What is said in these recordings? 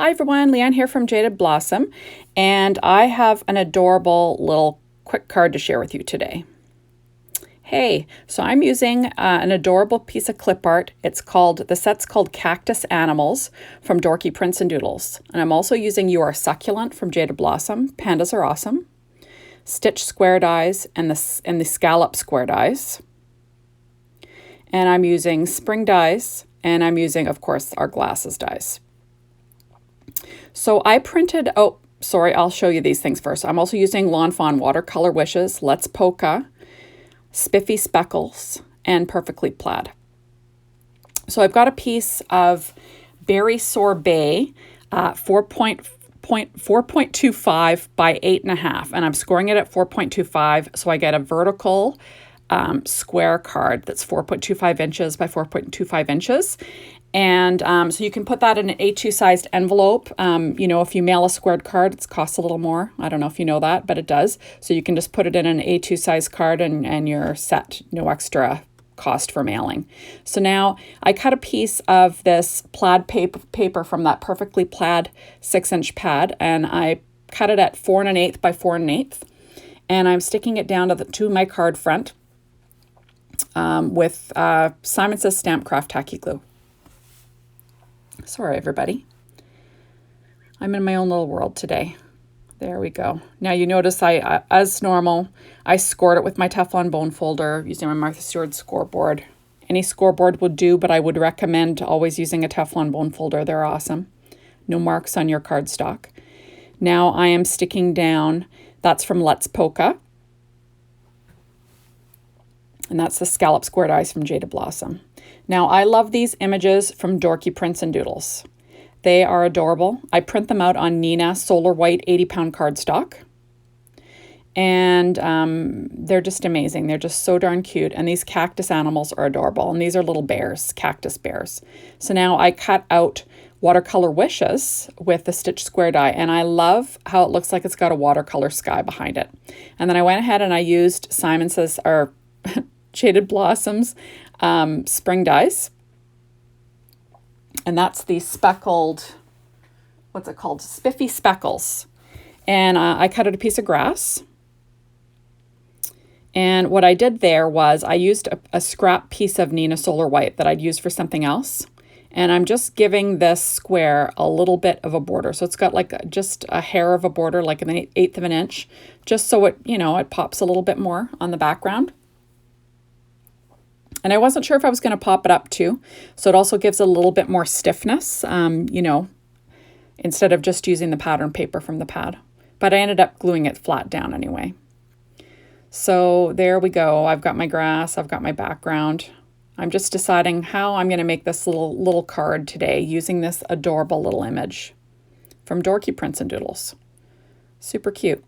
Hi everyone, Leanne here from Jaded Blossom, and I have an adorable little quick card to share with you today. Hey, so I'm using an adorable piece of clip art. The set's called Cactus Animals from Dorky Prints N Doodles. And I'm also using You Are Succulent from Jaded Blossom. Pandas are awesome. Stitch square dies and the scallop square dies. And I'm using spring dies, and I'm using, of course, our glasses dies. So I printed, I'll show you these things first. I'm also using Lawn Fawn Watercolor Wishes, Let's Polka, Spiffy Speckles, and Perfectly Plaid. So I've got a piece of Berry Sorbet, 4.25 by 8.5, and I'm scoring it at 4.25, so I get a vertical square card that's 4.25 inches by 4.25 inches. And so you can put that in an A2 sized envelope. If you mail a squared card, it costs a little more. I don't know if you know that, but it does. So you can just put it in an A2 sized card and you're set. No extra cost for mailing. So now I cut a piece of this plaid paper from that Perfectly Plaid 6-inch pad, and I cut it at 4 1/8 by 4 1/8. And I'm sticking it down to my card front with Simon Says Stamp Craft Tacky Glue. Sorry, everybody. I'm in my own little world today. There we go. Now you notice I as normal, I scored it with my Teflon bone folder using my Martha Stewart scoreboard. Any scoreboard would do, but I would recommend always using a Teflon bone folder. They're awesome. No marks on your cardstock. Now I am sticking down, that's from Let's Polka. And that's the scallop square dies from Jaded Blossom. Now, I love these images from Dorky Prints N Doodles. They are adorable. I print them out on Nina Solar White 80-pound cardstock. And they're just amazing. They're just so darn cute. And these cactus animals are adorable. And these are little bears, cactus bears. So now I cut out Watercolor Wishes with the Stitch Square die. And I love how it looks like it's got a watercolor sky behind it. And then I went ahead and I used Simon Says, or Jaded Blossom's spring dies, and that's the speckled, what's it called, Spiffy Speckles. And I cut out a piece of grass, and what I did there was I used a scrap piece of Nina Solar White that I'd used for something else, and I'm just giving this square a little bit of a border, so it's got like just a hair of a border, like an 1/8 of an inch, just so it pops a little bit more on the background. And I wasn't sure if I was going to pop it up too. So it also gives a little bit more stiffness, instead of just using the pattern paper from the pad. But I ended up gluing it flat down anyway. So there we go. I've got my grass. I've got my background. I'm just deciding how I'm going to make this little card today using this adorable little image from Dorky Prints N Doodles. Super cute.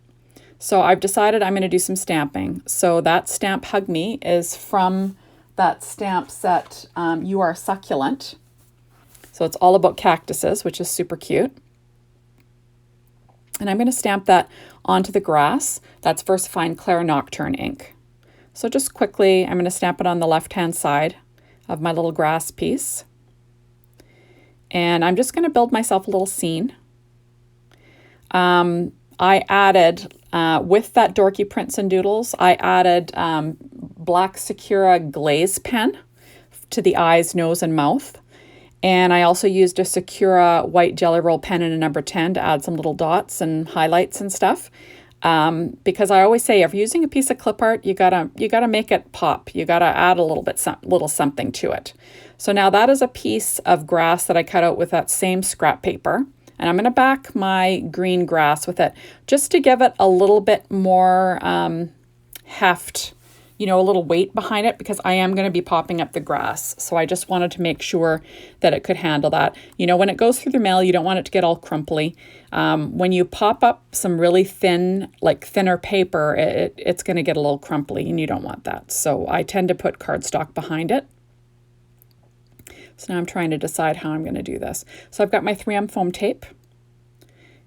So I've decided I'm going to do some stamping. So that stamp Hug Me is from that stamp set, You Are Succulent. So it's all about cactuses, which is super cute. And I'm going to stamp that onto the grass. That's VersaFine Claire Nocturne ink. So just quickly, I'm going to stamp it on the left-hand side of my little grass piece. And I'm just going to build myself a little scene. I added, with that Dorky Prints N Doodles, I added black Sakura glaze pen to the eyes, nose, and mouth. And I also used a Sakura white Jelly Roll pen in a number 10 to add some little dots and highlights and stuff. Because I always say, if you're using a piece of clip art, you gotta make it pop. You gotta add a little something to it. So now that is a piece of grass that I cut out with that same scrap paper. And I'm going to back my green grass with it just to give it a little bit more heft, a little weight behind it, because I am going to be popping up the grass. So I just wanted to make sure that it could handle that. When it goes through the mail, you don't want it to get all crumply. When you pop up some really thinner paper, it's going to get a little crumply, and you don't want that. So I tend to put cardstock behind it. So now I'm trying to decide how I'm going to do this. So I've got my 3M foam tape,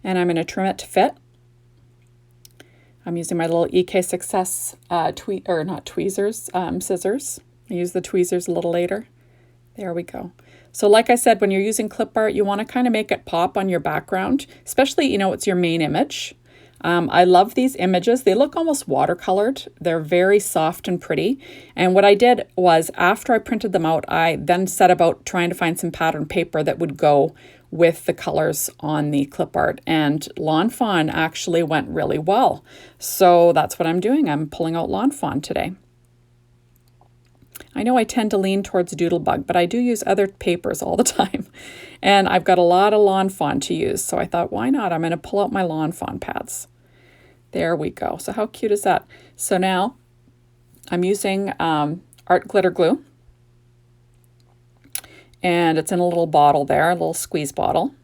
and I'm going to trim it to fit. I'm using my little EK Success scissors. I use the tweezers a little later. There we go. So like I said, when you're using clip art, you want to kind of make it pop on your background, especially, it's your main image. I love these images. They look almost watercolored. They're very soft and pretty. And what I did was, after I printed them out, I then set about trying to find some pattern paper that would go with the colors on the clip art. And Lawn Fawn actually went really well. So that's what I'm doing. I'm pulling out Lawn Fawn today. I know I tend to lean towards Doodlebug, but I do use other papers all the time. And I've got a lot of Lawn Fawn to use, so I thought, why not? I'm going to pull out my Lawn Fawn pads. There we go. So how cute is that? So now I'm using art glitter glue. And it's in a little bottle there, a little squeeze bottle.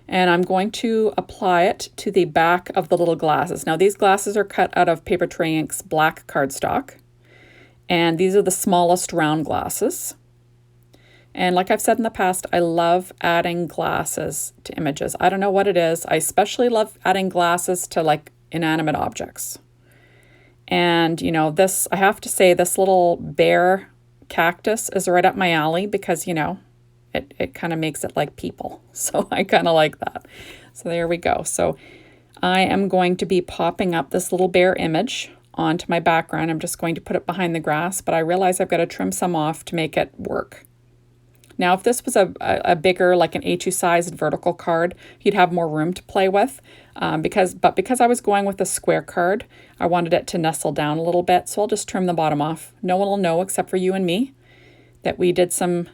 And I'm going to apply it to the back of the little glasses. Now these glasses are cut out of Papertrey Inc.'s black cardstock. And these are the smallest round glasses. And like I've said in the past, I love adding glasses to images. I don't know what it is. I especially love adding glasses to like inanimate objects. And this, I have to say, this little bear cactus is right up my alley because, it kind of makes it like people. So I kind of like that. So there we go. So I am going to be popping up this little bear image onto my background. I'm just going to put it behind the grass, but I realize I've got to trim some off to make it work. Now, if this was a bigger, like an A2 sized vertical card, you'd have more room to play with. Because I was going with a square card, I wanted it to nestle down a little bit, so I'll just trim the bottom off. No one will know except for you and me that we did some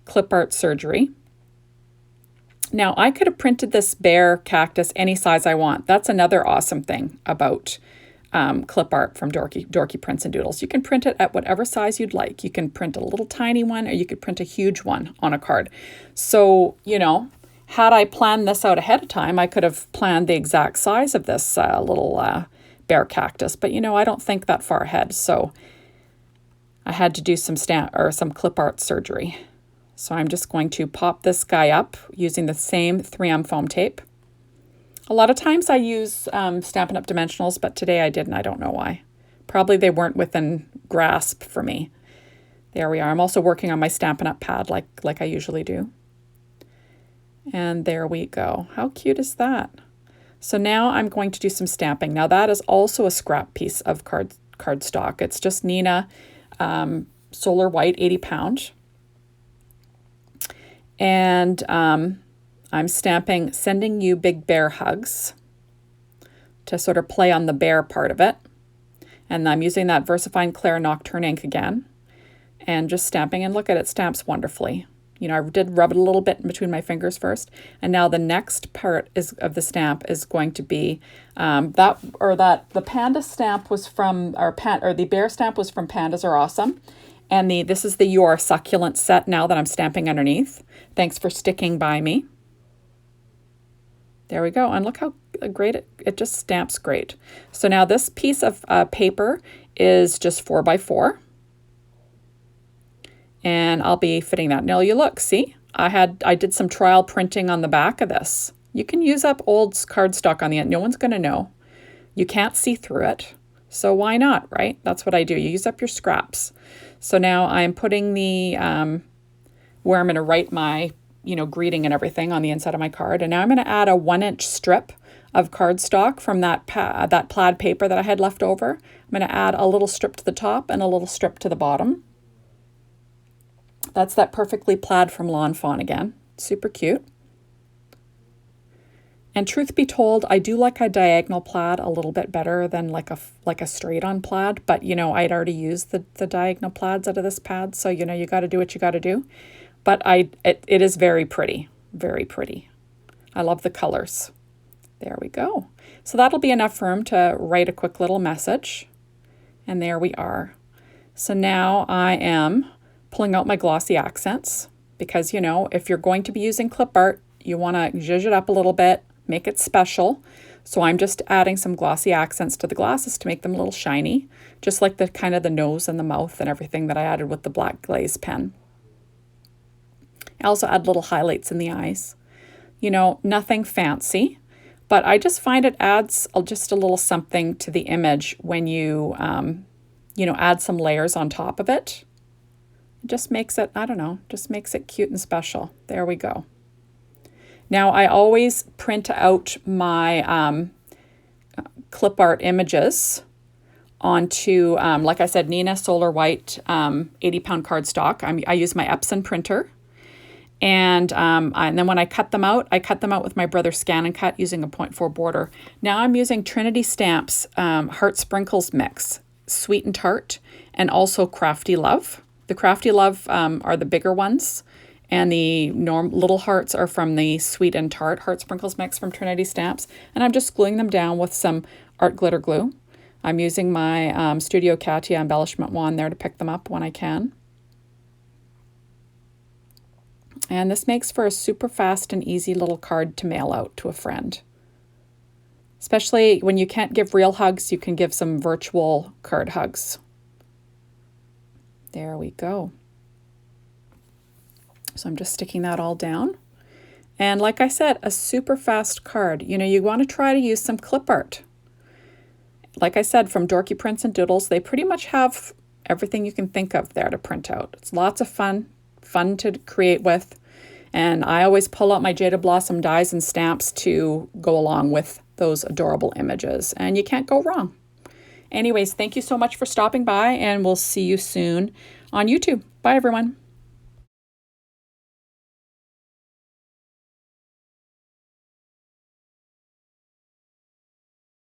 clip art surgery. Now, I could have printed this bear cactus any size I want. That's another awesome thing about clip art from Dorky Prints N Doodles. You can print it at whatever size you'd like. You can print a little tiny one, or you could print a huge one on a card. So, had I planned this out ahead of time, I could have planned the exact size of this little bear cactus. But, I don't think that far ahead. So I had to do some clip art surgery. So I'm just going to pop this guy up using the same 3M foam tape. A lot of times I use Stampin' Up! Dimensionals, but today I didn't. I don't know why. Probably they weren't within grasp for me. There we are. I'm also working on my Stampin' Up! Pad like I usually do. And there we go. How cute is that? So now I'm going to do some stamping. Now that is also a scrap piece of cardstock. It's just Nina Solar White 80 pound. And I'm stamping Sending You Big Bear Hugs to sort of play on the bear part of it. And I'm using that VersaFine Claire Nocturne ink again. And just stamping, and look at it, stamps wonderfully. I did rub it a little bit in between my fingers first. And now the next part of the stamp is going to be the panda stamp was from, the bear stamp was from Pandas Are Awesome. And this is the Your Succulent set now that I'm stamping underneath. Thanks for sticking by me. There we go. And look how great it just stamps great. So now this piece of paper is just 4x4. And I'll be fitting that. Now you look, see, I did some trial printing on the back of this. You can use up old cardstock on the end. No one's going to know. You can't see through it. So why not, right? That's what I do. You use up your scraps. So now I'm putting the, where I'm going to write my, greeting and everything on the inside of my card. And now I'm going to add a 1-inch strip of cardstock from that plaid paper that I had left over. I'm going to add a little strip to the top and a little strip to the bottom. That's that perfectly plaid from Lawn Fawn again. Super cute. And truth be told, I do like a diagonal plaid a little bit better than like a straight on plaid. But I'd already used the diagonal plaids out of this pad, so you got to do what you got to do. But it is very pretty, very pretty. I love the colors. There we go. So that'll be enough room to write a quick little message. And there we are. So now I am pulling out my glossy accents because, if you're going to be using clip art, you want to zhuzh it up a little bit, make it special. So I'm just adding some glossy accents to the glasses to make them a little shiny, just like the kind of the nose and the mouth and everything that I added with the black glaze pen. I also add little highlights in the eyes. Nothing fancy, but I just find it adds just a little something to the image when you, add some layers on top of it. It just makes it, I don't know, just makes it cute and special. There we go. Now I always print out my Clipart images onto, like I said, Nina Solar White 80-pound cardstock. I use my Epson printer. And then when I cut them out with my Brother Scan and Cut using a 0.4 border. Now I'm using Trinity Stamps Heart Sprinkles Mix, Sweet and Tart, and also Crafty Love. The Crafty Love are the bigger ones, and the little hearts are from the Sweet and Tart Heart Sprinkles Mix from Trinity Stamps. And I'm just gluing them down with some art glitter glue. I'm using my Studio Katia embellishment wand there to pick them up when I can. And this makes for a super fast and easy little card to mail out to a friend. Especially when you can't give real hugs, you can give some virtual card hugs. There we go. So I'm just sticking that all down. And like I said, a super fast card. You know, you want to try to use some clip art. Like I said, from Dorky Prints N Doodles, they pretty much have everything you can think of there to print out. It's lots of fun to create with. And I always pull out my Jaded Blossom dies and stamps to go along with those adorable images. And you can't go wrong. Anyways, thank you so much for stopping by, and we'll see you soon on YouTube. Bye, everyone.